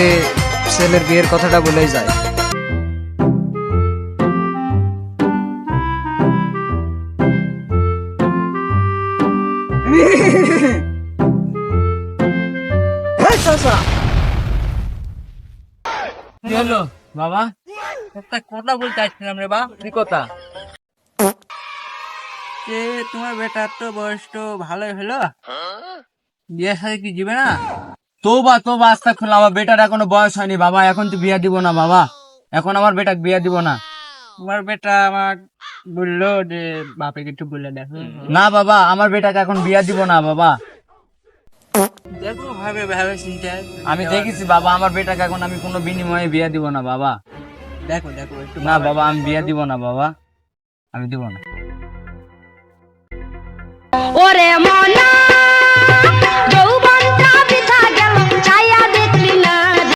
যে ছেলের বিয়ের কথাটা বলেই যায়। কি হলো বাবা? একটা কথা বলতে আসছিলাম রে বা। কি কথা? যে তোমার বেটার তো বয়স তো ভালোই হলো, বিয়ের সাথে কি দিবে না? তোবা আস্তাগফিরুল্লাহ, আমার বেটার এখনো বয়স হয়নি বাবা, এখন তো বিয়া দিব না বাবা, এখন আমার বেটাকে বিয়া দিব না। তোমার বেটা আমার বললো যে বাপে একটু বলে দেখো। না বাবা, আমার বেটাকে এখন বিয়া দিব না বাবা। দেখো ভাবে ভাবে চিন্তা। আমি দেখেছি বাবা, আমার বেটাকে এখন আমি কোনো বিনিময়ে বিয়া দিব না বাবা। দেখো দেখো একটু। না বাবা, আমি বিয়া দিব না বাবা, আমি দিব না। ওরে মনা